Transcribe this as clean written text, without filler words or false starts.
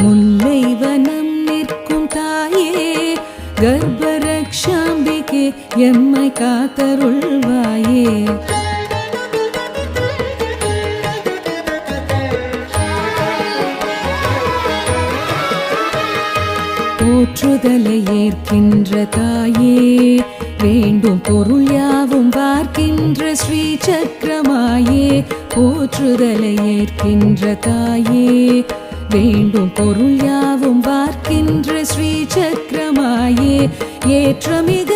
முல்லை வனம் நிற்கும் தாயே கர்ப்பரக்ஷாம்பிகே எம்மை காத்தருள்வாயே. போற்றுதலை ஏற்கின்ற தாயே வேண்டும் பொருள் யாவும் பார்க்கின்ற ஸ்ரீ சக்கரமாயே. போற்றுதலை ஏற்கின்ற தாயே வேண்டும் பொருள் யாவும் பார்க்கின்ற ஸ்ரீ சக்கரமாயே. ஏற்றமிகு